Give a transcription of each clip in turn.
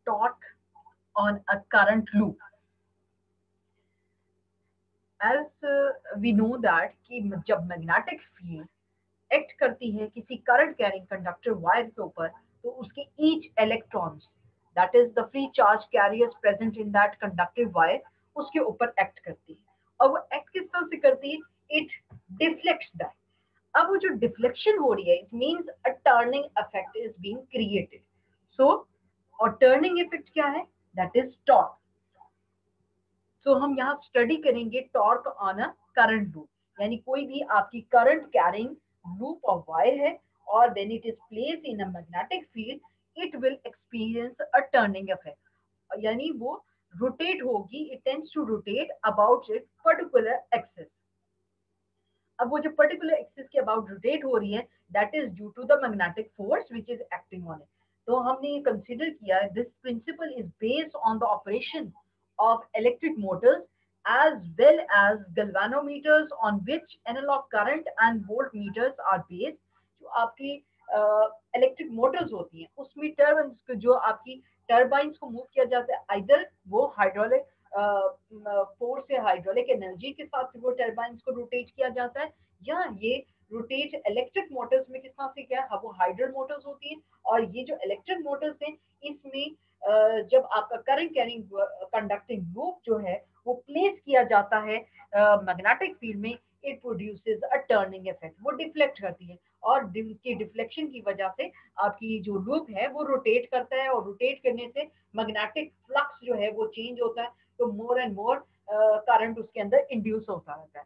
torque on a current loop. As we know that कि जब magnetic field act करती है किसी करंट कैरिंग कंडक्टर वायर के ऊपर, तो उसके each electrons, that is the free charge carriers present in that conductive wire, उसके ऊपर एक्ट करती है। और वो एक्ट किस तरह से करती है? It deflects that. अब वो जो डिफ्लेक्शन हो रही है, it means a turning effect is being created. So और टर्निंग इफेक्ट क्या है? That is torque. सो हम यहाँ स्टडी करेंगे torque on a current loop, यानी कोई भी आपकी current carrying loop of wire है और then it is place in a magnetic field, it will experience a turning effect, यानी वो रोटेट होगी, it tends to rotate about it particular axis. अब वो जो पर्टिकुलर एक्सिस के अबाउट रोटेट हो रही है, that is due to the magnetic force which is acting on it. तो हमने ये कंसीडर किया, this principle is based on the operation of electric motors as well as galvanometers on which analog current and voltmeters are based। जो आपकी electric Motors होती हैं उसमें turbines, जो आपकी टर्बाइंस को मूव किया जाता है, आइदर वो हाइड्रोलिक फोर्स से हाइड्रोलिक एनर्जी के साथ वो टर्बाइंस को रोटेट किया जाता है, या ये रोटेट इलेक्ट्रिक मोटर्स में किस तरह से क्या है, वो हाइड्रल मोटर्स होती हैं। और ये जो इलेक्ट्रिक मोटर्स हैं इसमें जब आपका करंट कैरिंग कंडक्टिंग लूप जो है वो प्लेस किया जाता है मैग्नेटिक फील्ड में, it produces a turning effect, वो डिफ्लेक्ट करती है। और की डिफ्लेक्शन की वजह से आपकी जो लूप है वो रोटेट करता है, और रोटेट करने से मैग्नेटिक फ्लक्स जो है वो चेंज होता है, तो मोर एंड मोर करंट उसके अंदर इंड्यूस होता रहता है।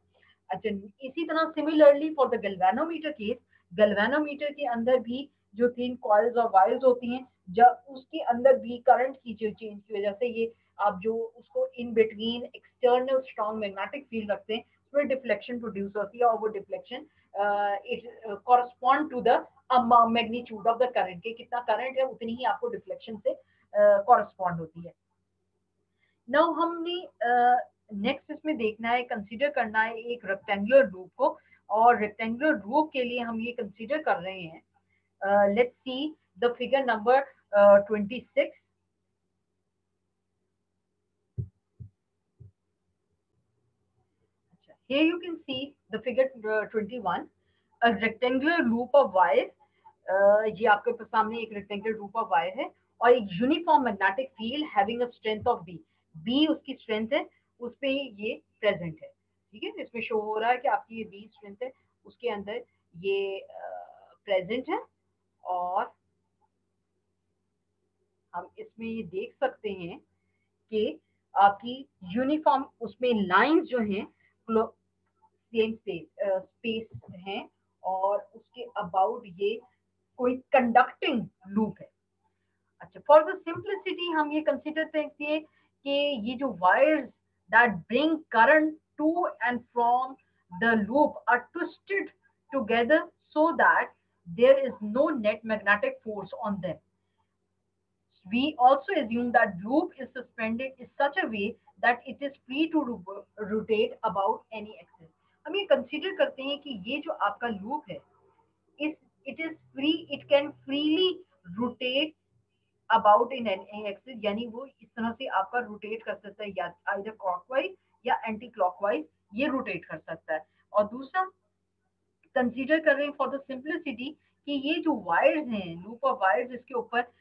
अच्छा, इसी तरह similarly for the galvanometer case, galvanometer के अंदर भी जो तीन कॉइल्स और वायर्स होती हैं, जब उसके अंदर भी करंट की जो चेंज की वजह से ये आप जो उसको in between external strong magnetic field रखते हैं, उसमें डिफ्लेक्शन प्रोड्यूस होती है, और वो deflection it correspond to the magnitude of the current, के कितना करंट है उतनी ही आपको डिफ्लेक्शन से कॉरस्पॉन्ड होती है। नाउ हमने नेक्स्ट इसमें देखना है, कंसीडर करना है एक रेक्टेंगुलर लूप को, और रेक्टेंगुलर लूप के लिए हम ये कंसीडर कर रहे हैं, let's see the figure number 26। Here you can see the figure 21, a rectangular loop of wire। ये आपके सामने एक रेक्टेंगुलर लूप ऑफ वायर है, और एक uniform magnetic field having a strength of B, B उसकी स्ट्रेंथ है, उस पे ये प्रेजेंट है। ठीक है, इसमें शो हो रहा है कि आपकी ये बी स्ट्रेंथ है, उसके अंदर ये प्रेजेंट है। और हम इसमें ये देख सकते हैं कि आपकी यूनिफॉर्म उसमें लाइंस जो हैं सेम स्पेस है, और उसके अबाउट ये कोई कंडक्टिंग लूप है। अच्छा, फॉर द सिंपलिसिटी हम ये कंसिडर करते हैं कि ये जो wires that bring current to and from the loop are twisted together so that there is no net magnetic force on them। We also assume that loop is suspended in such a way that it is free to rotate about any axis। हम ये consider करते हैं कि ये जो आपका loop है, इस it is free, it can freely rotate about in any axis, यानी वो इस तरह से आपका रोटेट कर सकता है, या आइदर क्लॉकवाइज या एंटी क्लॉकवाइज ये रोटेट कर सकता है। और दूसरा कंसीडर कर रहे हैं फॉर द सिंपलिसिटी कि ये जो वायर्स हैं, लूप ऑफ वायर्स, इसके ऊपर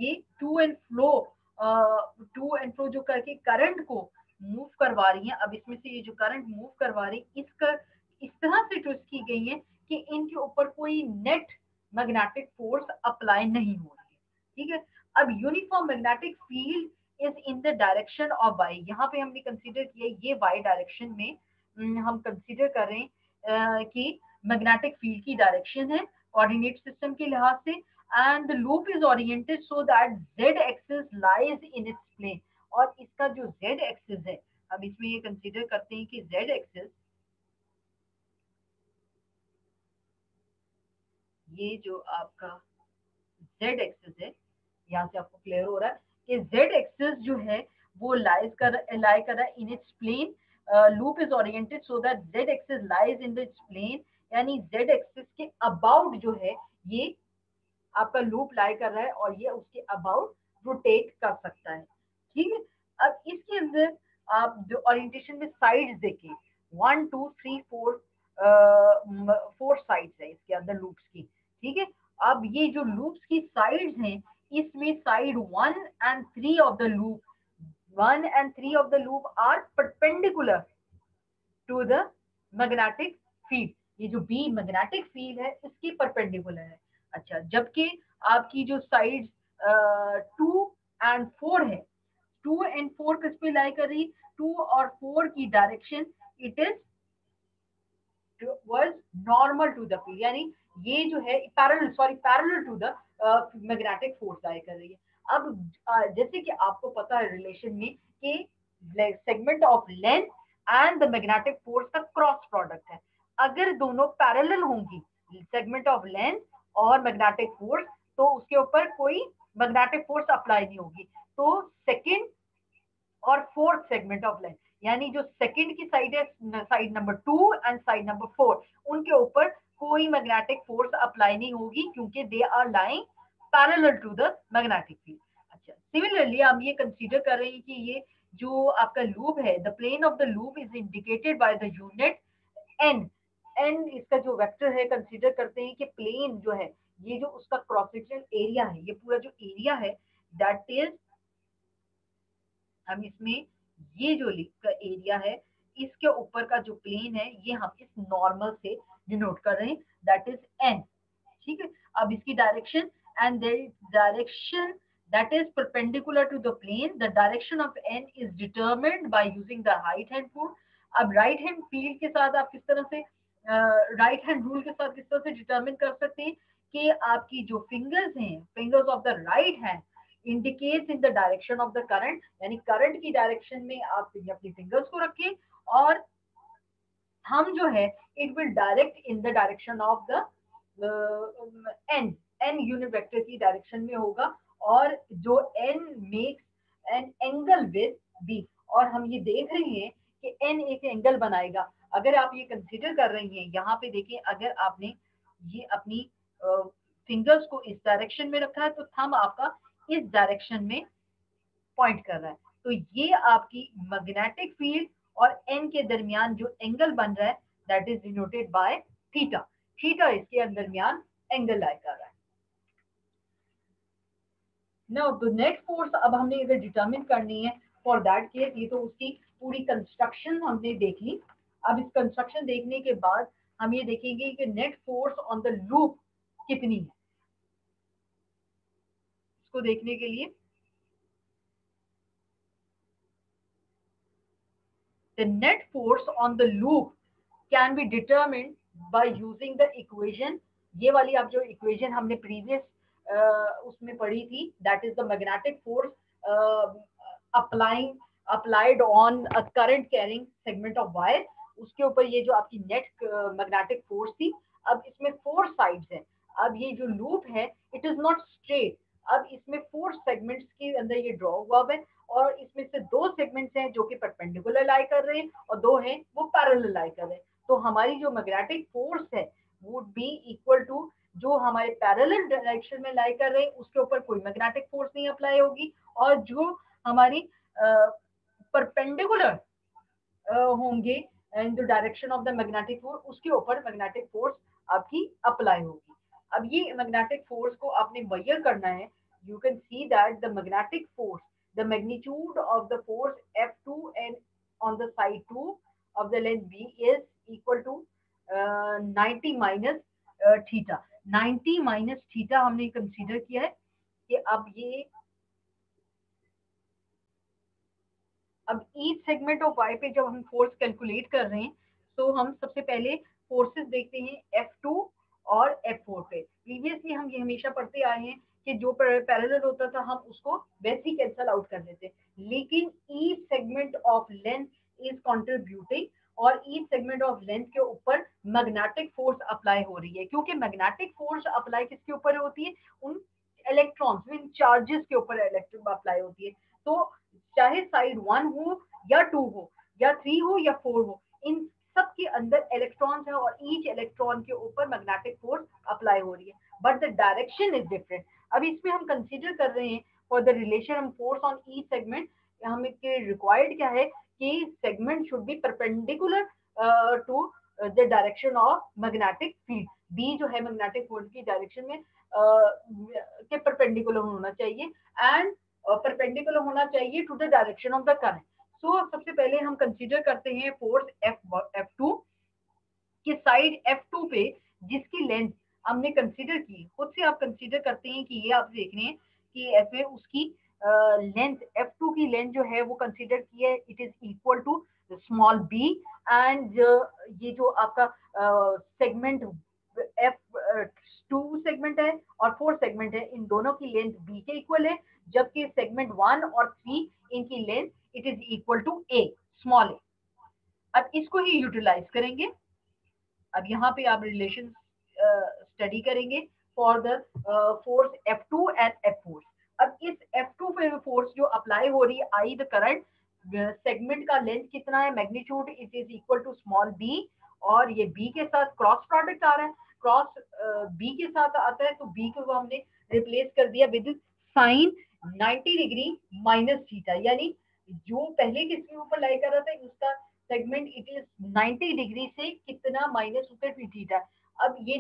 ये टू एंड फ्लो जो करके करंट को मूव करवा रही हैं। अब इसमें से ये जो करंट मूव करवा रही है, इसका इस तरह से ट्विस्ट की गई है कि इनके ऊपर कोई नेट मैग्नेटिक फोर्स अप्लाई नहीं हो रही है। ठीक है, अब uniform magnetic field is in the direction of Y, यहाँ पे हमने कंसीडर किया ये वाई डायरेक्शन में हम कंसीडर कर रहे हैं कि मैग्नेटिक फील्ड की डायरेक्शन है कोऑर्डिनेट सिस्टम के लिहाज से, and the loop is oriented so that Z axis lies in its plane. और इसका जो जेड एक्सिस है, अब इसमें ये कंसीडर करते हैं कि जेड एक्सिस, ये जो आपका जेड एक्सिस है, यहाँ से आपको क्लियर हो रहा है कि जेड एक्सिस जो है वो लाई कर रहा है in its plane. Loop is oriented so that Z axis lies in the plane, यानी जेड एक्सिस के अबाउट जो है ये आपका लूप लाई कर रहा है, और ये उसके अबाउट रोटेट कर सकता है। ठीक है, अब इसके अंदर आप जो ओरिएंटेशन में साइड्स देखें, 1 2 3 4 4 साइड्स है इसके अंदर लूप्स की। ठीक है, अब ये जो लूप्स की साइड्स हैं, इसमें side 1 and 3 of the loop, 1 and 3 of the loop are perpendicular to the magnetic field। ये जो बी मैग्नेटिक फील्ड है इसकी परपेंडिकुलर है। अच्छा, जबकि आपकी जो साइड 2 and 4 है, 2 and 4 किस पे लाई कर रही, 2 और 4 की direction it is was normal to the field, यानी ये जो है parallel to the magnetic force lie कर रही है। अब जैसे कि आपको पता है रिलेशन में कि segment of length and the magnetic force का क्रॉस प्रोडक्ट है। अगर दोनों पैरेलल होंगी, सेगमेंट ऑफ लेंथ और मैग्नेटिक फोर्स, तो उसके ऊपर कोई मैग्नेटिक फोर्स अप्लाई नहीं होगी। तो सेकंड और फोर्थ सेगमेंट ऑफ लेंथ, यानी जो सेकंड की साइड है, side number 2 and side number 4, उनके ऊपर कोई मैग्नेटिक फोर्स अप्लाई नहीं होगी क्योंकि they are lying parallel to the magnetic field. अच्छा, सिमिलरली हम ये कंसीडर कर रहे हैं कि ये जो आपका लूप है, the plane of the loop is indicated by the unit N. N इसका जो वेक्टर है, कंसीडर करते हैं कि प्लेन जो है, ये जो उसका क्रॉस सेक्शन एरिया है, ये पूरा जो एरिया है दैट इज, हम इसमें ये जो का एरिया है, इसके ऊपर का जो प्लेन है, ये हम इस नॉर्मल से डिनोट कर रहे हैं, दैट इज एन। ठीक है, अब इसकी direction and direction that is perpendicular to the plane, the direction of N is determined by using the right hand rule. अब राइट हैंड फील्ड के साथ आप किस तरह से, राइट हैंड रूल के साथ किस तरह से डिटरमिन कर सकते हैं कि आपकी जो फिंगर्स हैं, fingers of the right hand indicates in the direction of the current, यानी करंट की डायरेक्शन में आप अपनी फिंगर्स को रखिए और हम जो है it will direct in the direction of the N, N unit vector की डायरेक्शन में होगा, और जो N makes N angle with B, और हम ये देख रहे हैं कि एन एक एंगल बनाएगा। अगर आप ये कंसीडर कर रही हैं, यहाँ पे देखिए, अगर आपने ये अपनी फिंगर्स को इस डायरेक्शन में रखा है तो थंब आपका इस डायरेक्शन में पॉइंट कर रहा है, तो ये आपकी मैग्नेटिक फील्ड और एन के दरमियान जो एंगल बन रहा है that is denoted by theta. Theta इसके दरमियान एंगल लाई कर रहा है। नाउ द नेट फोर्स अब हमने इधर डिटरमिन करनी है। फॉर दैट केस ये तो उसकी पूरी कंस्ट्रक्शन हमने देख ली। अब इस कंस्ट्रक्शन देखने के बाद हम ये देखेंगे कि net force on the loop कितनी है। इसको देखने के लिए the net force on the loop can be determined by using the equation। ये वाली आप जो इक्वेशन हमने प्रीवियस उसमें पढ़ी थी, that is the magnetic force applied on a current carrying segment of wire, उसके ऊपर ये जो आपकी नेट मैग्नेटिक फोर्स थी। अब इसमें 4 साइड्स हैं। अब ये जो लूप है इट इज नॉट स्ट्रेट, अब इसमें 4 सेगमेंट्स के अंदर ये ड्रॉ हुआ है, और इसमें से 2 सेगमेंट्स हैं जो कि परपेंडिकुलर लाई कर रहे हैं और 2 हैं वो पैरेलल लाई कर रहे हैं। तो हमारी जो मैग्नेटिक फोर्स है वुड बी इक्वल टू, जो हमारे पैरेलल डायरेक्शन में लाई कर रहे हैं उसके ऊपर कोई मैग्नेटिक फोर्स नहीं अप्लाई होगी, और जो हमारी परपेंडिकुलर होंगे इन the direction of the magnetic force, उसके ऊपर मैग्नेटिक फोर्स आपकी अप्लाई होगी। अब ये मैग्नेटिक फोर्स को आपने मेजर करना है। You can see that the magnetic force, the magnitude of the force F2 and on the side 2 of the length B is equal to 90 minus theta। 90 minus theta हमने consider किया है कि अब each segment of Y पे जब हम force calculate कर रहे हैं तो हम सबसे पहले फोर्सेस देखते हैं F2 और F4 पे। प्रीवियसली हम ये हमेशा पढ़ते आए हैं कि जो पैरेलल होता था हम उसको वैसे ही कैंसल आउट कर देते, लेकिन each segment of length is contributing, और ईच सेगमेंट ऑफ लेंथ के ऊपर मैग्नेटिक फोर्स अप्लाई हो रही है, क्योंकि मैग्नेटिक फोर्स अप्लाई किसके ऊपर होती है, उन इलेक्ट्रॉन्स, इन चार्जेस के ऊपर इलेक्ट्रिक अप्लाई होती है। तो चाहे साइड 1 हो या 2 हो या 3 हो या 4 हो, इन सब के अंदर इलेक्ट्रॉन्स है और ईच इलेक्ट्रॉन के ऊपर मैग्नेटिक फोर्स अप्लाई हो रही है, but the direction is different. अब इसमें हम कंसीडर कर रहे हैं फॉर द रिलेशन हम फोर्स ऑन ईच सेगमेंट, हमें रिक्वायर्ड क्या है कि segment should be perpendicular to the direction of magnetic field. B जो है मैग्नेटिक फील्ड की डायरेक्शन में के परपेंडिकुलर होना चाहिए, एंड परपेंडिकुलर होना चाहिए to the direction of the current. So सबसे पहले हम कंसीडर करते हैं फोर्स F2 कि साइड F2 पे जिसकी लेंथ हमने कंसीडर की, खुद से आप कंसीडर करते हैं कि ये आप देख रहे हैं कि ऐसे उसकी लेंथ F2 की लेंथ जो है वो कंसीडर की है, it is equal to small B, एंड ये जो आपका सेगमेंट F2 सेगमेंट है और 4 सेगमेंट है, इन दोनों की लेंथ बी के इक्वल है, जबकि सेगमेंट 1 और 3 इनकी length it is equal to a, small a. अब इसको ही यूटिलाइज करेंगे। अब यहाँ पे आप रिलेशन स्टडी करेंगे for the force F2 and F4। अब इस F2 पे फोर्स जो अप्लाई हो रही है, आई द करंट सेगमेंट का लेंथ कितना है, magnitude it is equal to small B, और ये बी के साथ क्रॉस प्रोडक्ट आ रहा है, क्रॉस बी के साथ आता है, तो बी को हमने रिप्लेस कर दिया with sine 90 degree minus theta, यानी जो पहले किसके ऊपर लाई कर रहा था उसका सेगमेंट इट इज 90 डिग्री से कितना माइनस होकर थीटा। अब ये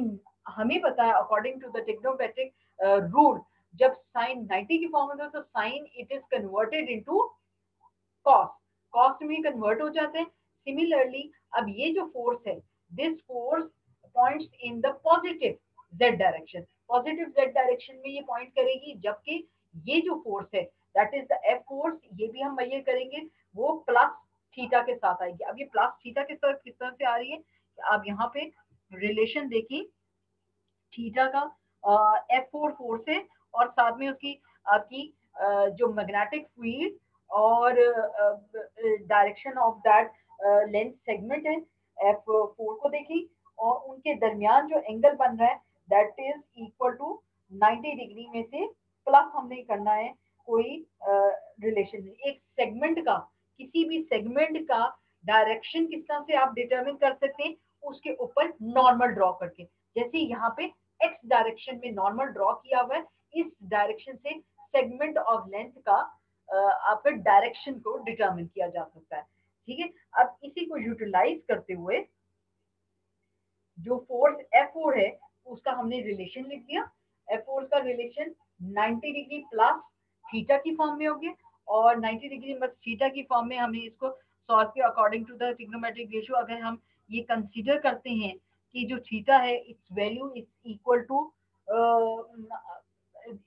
हमें पता है according to the trigonometric rule, जब साइन 90 की फॉर्म होता है तो sine it is converted into cos, cos में कन्वर्ट हो जाते हैं। सिमिलरली अब ये जो फोर्स है, this force points in the positive Z direction, positive Z direction में ये पॉइंट करेगी, जबकि ये जो फोर्स है that is the F force, ये भी हम मेजर करेंगे, वो प्लस थीटा के साथ आएगी। अब ये प्लस थीटा के साथ किस तरह से आ रही है, आप यहाँ पे रिलेशन देखिए, थीटा का F4 फोर्स है और साथ में उसकी आपकी जो मैग्नेटिक फील्ड और direction of that length segment है F4 को देखी, और उनके दरमियान जो एंगल बन रहा है that is equal to 90 degree में से प्लस हमने करना है कोई रिलेशन नहीं। एक सेगमेंट का, किसी भी सेगमेंट का डायरेक्शन किस तरह से आप डिटरमिन कर सकते हैं, उसके ऊपर नॉर्मल ड्रॉ करके, जैसे यहाँ पे एक्स डायरेक्शन में नॉर्मल ड्रॉ किया हुआ है, इस डायरेक्शन से सेगमेंट ऑफ लेंथ का आपके डायरेक्शन को डिटरमिन किया जा सकता है। ठीक है, अब इसी को यूटिलाइज करते हुए जो फोर्स F4 है उसका हमने रिलेशन लिख दिया। F4 का रिलेशन 90 डिग्री प्लस थीटा की फॉर्म में हो गया, और 90 डिग्री बस थीटा की फॉर्म में हमने इसको सॉल्व किया according to the trigonometric ratio. अगर हम ये कंसीडर करते हैं कि जो थीटा है its value is equal to,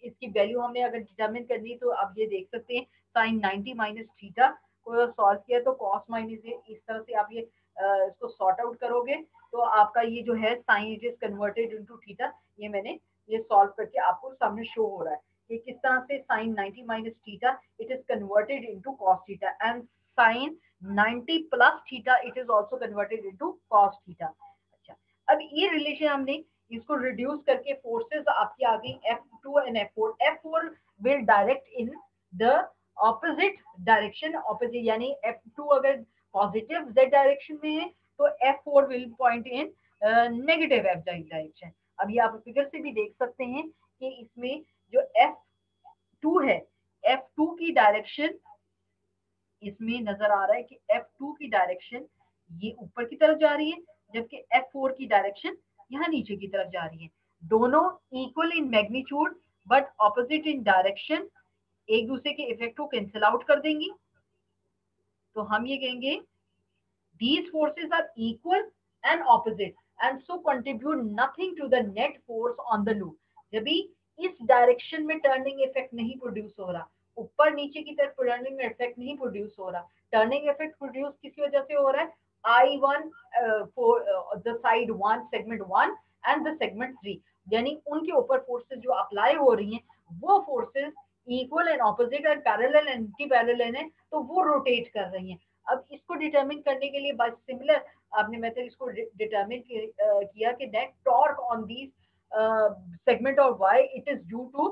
इसकी वैल्यू हमने अगर डिटरमिन करनी तो आप ये देख सकते हैं साइन 90 माइनस थीटा को सॉल्व किया तो कॉस माइनस है, इस तरह से आप ये इसको सॉर्ट आउट करोगे तो आपका ये जो है sine it is converted into theta, ये मैंने ये सॉल्व करके आपको सामने शो हो रहा है कि किस तरह से sine 90 minus theta it is converted into cos theta, and sine 90 plus theta it is also converted into cos theta. अच्छा, अब ये रिलेशन हमने इसको रिड्यूस करके फोर्सेस आपकी आ गई F2 and F4। F4 will direct in the opposite direction, opposite यानी F2 अगर पॉजिटिव z डायरेक्शन में है तो F4 will point in negative f direction. अब ये आप फिगर से भी देख सकते हैं कि इसमें जो F2 है, F2 की डायरेक्शन इसमें नजर आ रहा है कि F2 की डायरेक्शन ये ऊपर की तरफ जा रही है, जबकि F4 की डायरेक्शन यहाँ नीचे की तरफ जा रही है। दोनों equal in magnitude but opposite in direction, एक दूसरे के इफेक्ट को कैंसिल आउट कर देंगी, तो हम ये कहेंगे these forces are equal and opposite and so contribute nothing to the net force on the loop। जब भी इस डायरेक्शन में टर्निंग इफेक्ट नहीं प्रोड्यूस हो रहा, ऊपर नीचे की तरफ टर्निंग इफेक्ट नहीं प्रोड्यूस हो रहा, टर्निंग इफेक्ट प्रोड्यूस किसी वजह से हो रहा है, I1 for the side 1 segment 1 and the segment 3, यानी उनके ऊपर फोर्सेस जो अप्लाई हो रही हैं वो forces equal and opposite and parallel and anti parallel है, तो वो रोटेट कर रही हैं। अब इसको डिटरमिन करने के लिए बाय सिमिलर आपने मेथड इसको डिटरमिन किया कि net torque on this segment of y it is due to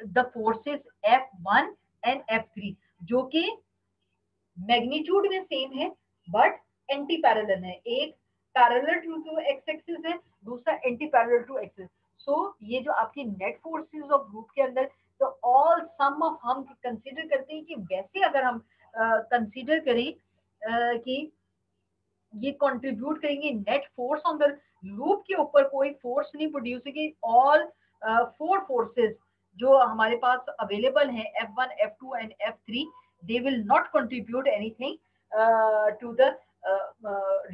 the forces F1 and F3 जो कि मैग्नीट्यूड में सेम है बट एंटी पैरेलल है, एक पैरेलल टू एक्स एक्सिस है, दूसरा एंटी पैरेलल टू एक्सिस। सो ये जो आपकी नेट फोर्सेस ऑफ ग्रुप के अंदर, तो ऑल सम ऑफ, हम कंसीडर करते हैं कि वैसे अगर हम कंसीडर करें कि ये कंट्रीब्यूट करेंगे net force on the loop के ऊपर, कोई फोर्स नहीं प्रोड्यूस होगी। ऑल फोर फोर्सेस जो हमारे पास अवेलेबल हैं, F1 F2 and F3, they will not contribute anything to the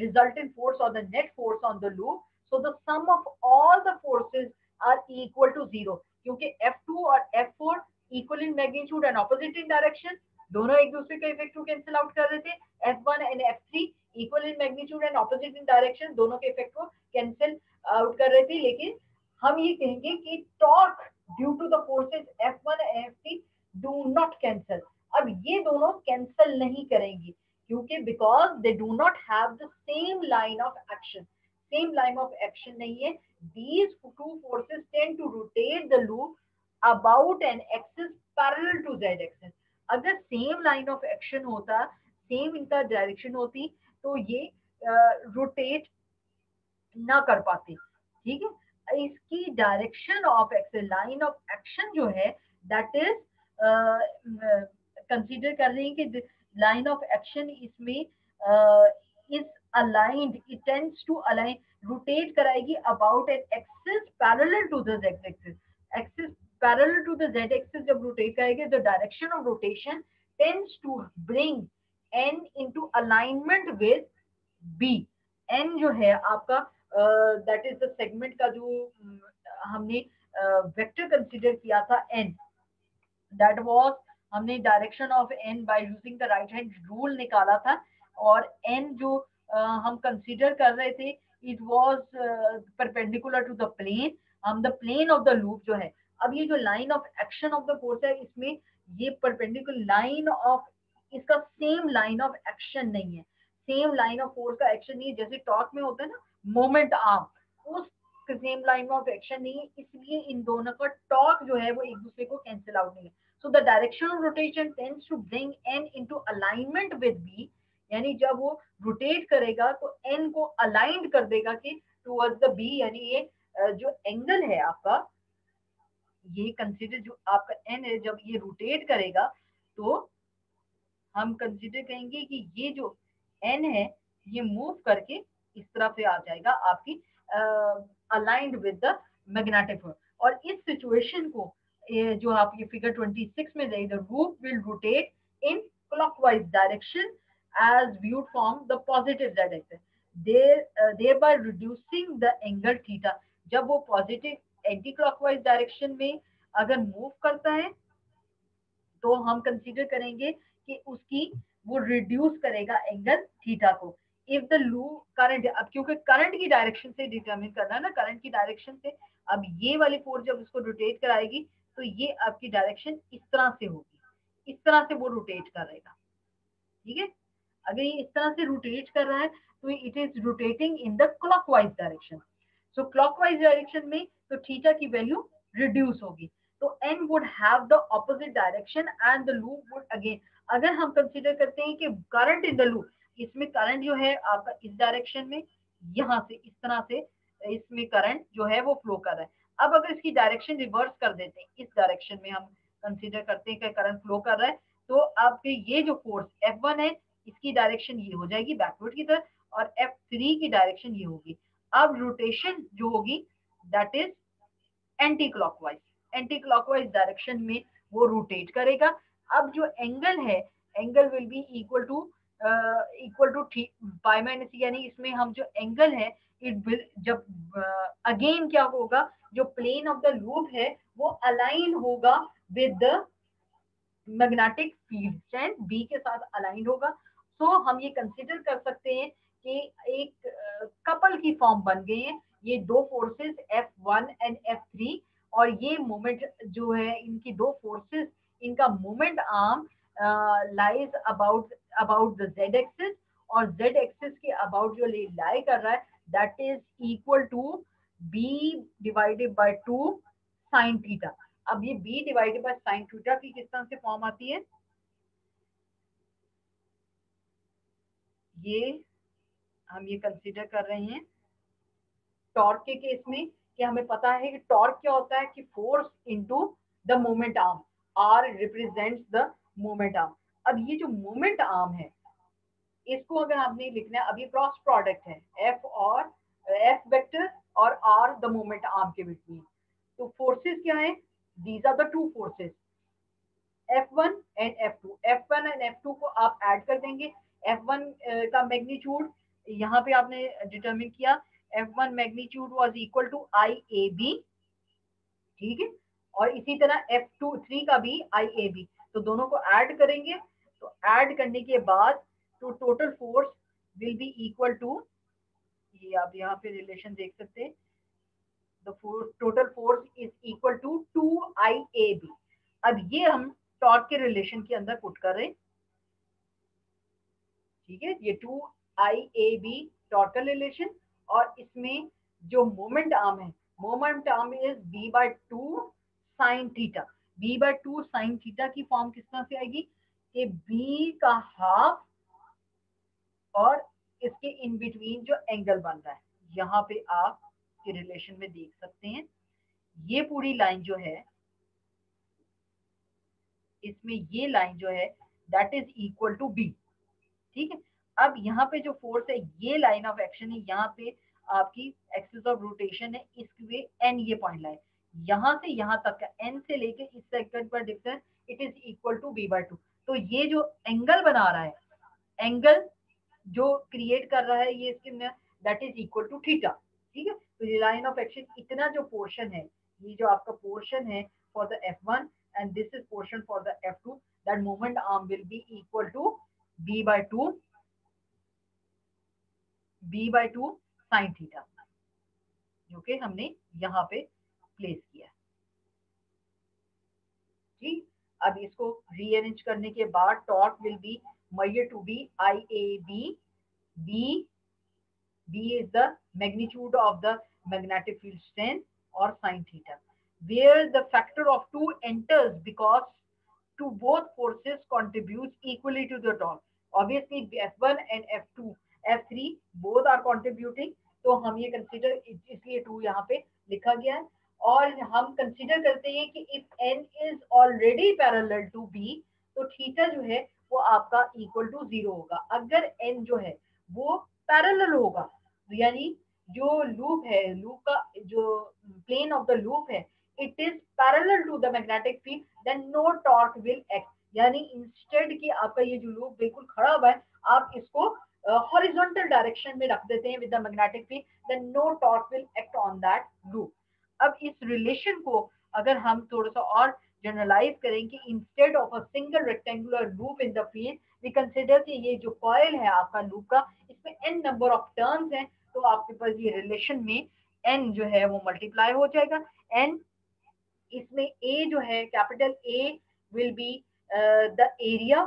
resultant force or the net force on the loop. So the sum of all the forces are equal to zero, क्योंकि F2 और F4 equal in magnitude and opposite in direction, दोनों एक दूसरे के effect को cancel out कर देते हैं। F1 and F3 equal in magnitude and opposite in direction, दोनों के इफेक्ट को कैंसिल आउट कर रहे थे। लेकिन हम ये कहेंगे कि torque due to the forces F1 and F3 do not cancel. अब ये दोनों कैंसिल नहीं करेंगी, क्योंकि because they do not have the same line of action, same line of action नहीं है। these two forces tend to rotate the loop about an axis parallel to z axis। अगर same line of action होता, same इनका direction होती, तो ये rotate ना कर पाते। ठीक है, इसकी direction of action, line of action जो है, दैट इज कंसीडर कर रहे हैं कि लाइन ऑफ एक्शन इसमें is aligned, it tends to align, rotate कराएगी about an axis parallel to the z axis. Axis parallel to the z axis जब rotate करेगी, the direction of rotation tends to bring n into alignment with b। n जो है आपका that is the segment का जो हमने vector consider किया था n, दैट वाज, हमने direction of n bye using the right hand rule निकाला था। और n जो हम कंसीडर कर रहे थे, it was perpendicular to the plane, हम the plane of the loop जो है। अब ये जो line of action of the force है, इसमें ये परपेंडिकुलर लाइन ऑफ, इसका सेम लाइन ऑफ एक्शन नहीं है, सेम लाइन ऑफ फोर्स का एक्शन नहीं है। जैसे टॉर्क में होता है ना मोमेंट आर्म, उस सेम लाइन ऑफ एक्शन नहीं है, इसलिए इन दोनों का टॉर्क जो है वो एक दूसरे को कैंसिल आउट नहीं है। So the direction of rotation tends to bring n into alignment with b, यानी जब वो रोटेट करेगा तो n को अलाइन कर देगा कि टुवर्ड्स द b, यानी ये जो एंगल है आपका, ये कंसीडर जो आपका n है, जब ये रोटेट करेगा तो हम कंसीडर करेंगे कि ये जो n है ये मूव करके इस तरफ से आ जाएगा आपकी aligned with the magnetic force. और इस सिचुएशन को जो आप ये फिगर 26 में देख, the loop will rotate in clockwise direction as viewed from the positive z axis, thereby reducing the angle theta। जब वो पॉजिटिव एंटी क्लॉकवाइज डायरेक्शन में अगर मूव करता है, तो हम कंसीडर करेंगे कि उसकी वो रिड्यूस करेगा एंगल थीटा को। इफ द लूप करंट, अब क्योंकि करंट की डायरेक्शन से डिटरमिन करना है ना, करंट की डायरेक्शन से, अब ये वाली फोर्स जब इसको रोटेट कराएगी तो ये आपकी डायरेक्शन इस तरह से होगी, इस तरह से वो रोटेट करेगा। ठीक है, अगर ये इस तरह से रोटेट कर रहा है तो it is rotating in the clockwise direction. So clockwise direction में तो थीटा की वैल्यू रिड्यूस होगी, तो n would have the opposite direction and the loop would again, अगर हम कंसीडर करते हैं कि करंट इन द लूप, इसमें करंट जो है आपका इस डायरेक्शन में, यहाँ से इस तरह से इसमें करंट जो है वो फ्लो कर रहा है। अब अगर इसकी डायरेक्शन रिवर्स कर देते हैं, इस डायरेक्शन में हम कंसीडर करते हैं कि करंट फ्लो कर रहा है, तो आपके ये जो फोर्स F1 है, इसकी डायरेक्शन ये हो जाएगी बैकवर्ड की तरफ, और F3 की डायरेक्शन ये होगी। अब रोटेशन जो होगी that is anticlockwise, anticlockwise direction में वो रोटेट करेगा। अब जो एंगल है, angle will be equal to pi minus, यानी इसमें हम जो एंगल है इट विल, जब अगेन क्या होगा, जो प्लेन ऑफ द लूप है वो अलाइन होगा with the magnetic field and B के साथ अलाइन होगा। सो हम ये कंसिडर कर सकते हैं कि एक कपल की फॉर्म बन गए हैं ये दो फोर्सेस F1 एंड F3, और ये मोमेंट जो है इनकी दो फोर्सेस, इनका moment arm lies about the z axis, और z एक्सिस के अबाउट जो लाई कर रहा है that is equal to b divided by 2 sine theta. अब ये b divided by sine theta की किस तरह से फॉर्म आती है, ये हम ये कंसीडर कर रहे हैं टॉर्क के केस में, कि हमें पता है कि टॉर्क क्या होता है कि force into the moment arm. R represents the moment arm. अब ये जो मोमेंट आर्म है इसको अगर आपने लिखना है, अब ये क्रॉस प्रोडक्ट है एफ और एफ वेक्टर और आर द मोमेंट आर्म के बिटवीन। तो फोर्सेस क्या है, these are the two forces F1 and F2। F1 and F2 को आप ऐड कर देंगे। F1 का मैग्नीट्यूड यहाँ पे आपने डिटरमिन किया, F1 magnitude was equal to IAB, ठीक है। और इसी तरह F3 का भी IAB, तो दोनों को ऐड करेंगे। तो ऐड करने के बाद तो total force will be equal to, ये आप यहाँ पे रिलेशन देख सकते हैं, the total force is equal to 2IAB। अब ये हम टॉर्क के रिलेशन के अंदर पुट कर रहे हैं, ठीक है। ये 2IAB टॉर्क का रिलेशन, और इसमें जो मोमेंट आर्म है, moment arm is B/2 sine theta. B/2 sine theta की फॉर्म किस तरह से आएगी कि B का हाफ और इसके इन बिटवीन जो एंगल बन रहा है, यहाँ पे आप के रिलेशन में देख सकते हैं, ये पूरी लाइन जो है, इसमें ये लाइन जो है that is equal to B, ठीक है। अब यहाँ पे जो फोर्स है, ये लाइन ऑफ एक्शन है, यहाँ पे आपकी एक्सिस ऑफ रोटेशन है, इसके एन ये पॉइंट लाइन, यहाँ से यहाँ तक का एन से लेके इस सेगमेंट पर distance it is equal to B/2। तो ये जो एंगल बना रहा है, एंगल जो क्रिएट कर रहा है ये इसके that is equal to theta, ठीक है। तो ये लाइन ऑफ एक्शन इतना जो पोर्शन है, ये जो आपका पोर्शन है for the F1 and this is portion for the F2, that moment arm will be equal to B/2 sine theta, जो कि हमने यहाँ पे प्लेस किया, ठीक। अब इसको रीअरेंज करने के बाद torque will be measured to be IAB। B is the magnitude of the magnetic field strength or sin theta, where the factor of 2 enters because to both forces contributes equally to the torque। Obviously F1 and F2 F3 both are contributing, तो हम ये consider, इसलिए 2 यहाँ पे लिखा गया है। और हम कंसीडर करते हैं कि if n is already parallel to b, तो थीटा जो है वो आपका इक्वल टू 0 होगा। अगर n जो है वो पैरेलल होगा, यानी जो लूप है, लूप का जो प्लेन ऑफ द लूप है it is parallel to the magnetic field, then no torque will act. यानी इंस्टेड कि आपका ये जो लूप बिल्कुल खड़ा हुआ है, आप इसको हॉरिजॉन्टल डायरेक्शन में रख देते हैं with the magnetic field, then no torque will act on that loop. अब इस रिलेशन को अगर हम थोड़ा सा और जनरलाइज करें कि instead of a single rectangular loop in the field, we consider कि ये जो कॉइल है आपका लूप का, इसमें n नंबर ऑफ टर्न्स हैं, तो आपके पास ये रिलेशन में n जो है वो मल्टीप्लाई हो जाएगा। n इसमें a जो है capital A will be the area,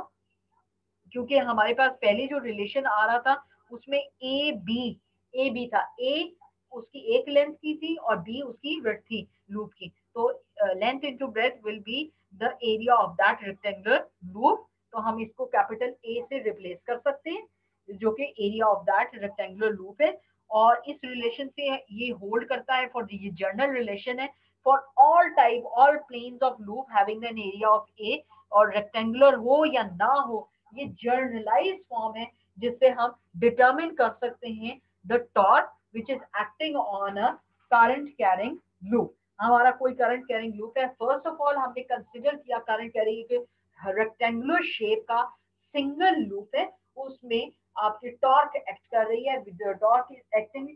क्योंकि हमारे पास पहले जो रिलेशन आ रहा था उसमें ए बी था, ए उसकी एक लेंथ की थी और बी उसकी ब्रेथ थी लूप की, तो length into breadth will be the area of that rectangular loop. तो हम इसको कैपिटल ए से रिप्लेस कर सकते हैं, जो कि area of that rectangular loop है। और इस रिलेशन से ये होल्ड करता है फॉर ये जनरल रिलेशन है for all type all planes of loop having an area of a, और रेक्टेंगुलर हो या ना हो, ये जर्नलाइज फॉर्म है जिससे हम डिटरमिन कर सकते हैं the torque which is acting on a current carrying loop. हमारा कोई करंट कैरिंग लूप है, फर्स्ट ऑफ ऑल हमने कंसिडर किया करंट कैरिंग रेक्टेंगुलर शेप का सिंगल लूप है, उसमें आपकी टॉर्क एक्ट कर रही है, torque is acting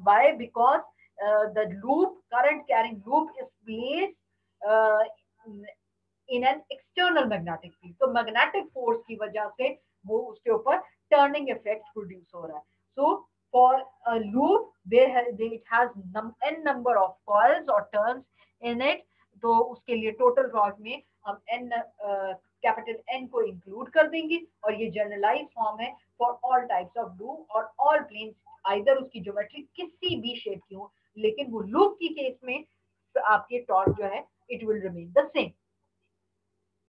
why because the loop current carrying loop is placed in an external magnetic field. तो मैग्नेटिक फोर्स की वजह से वो उसके ऊपर टर्निंग इफेक्ट प्रोड्यूस हो रहा है। So for a loop it has n number of coils or turns in it, तो उसके लिए टोटल रॉड में हम n कैपिटल N को इंक्लूड कर देंगे, और ये जनरलाइज फॉर्म है for all types of loop और ऑल प्लेन्स, आइदर उसकी ज्योमेट्री किसी भी शेप की हो, लेकिन वो लूप की केस में आपके टॉर्क जो है it will remain the same.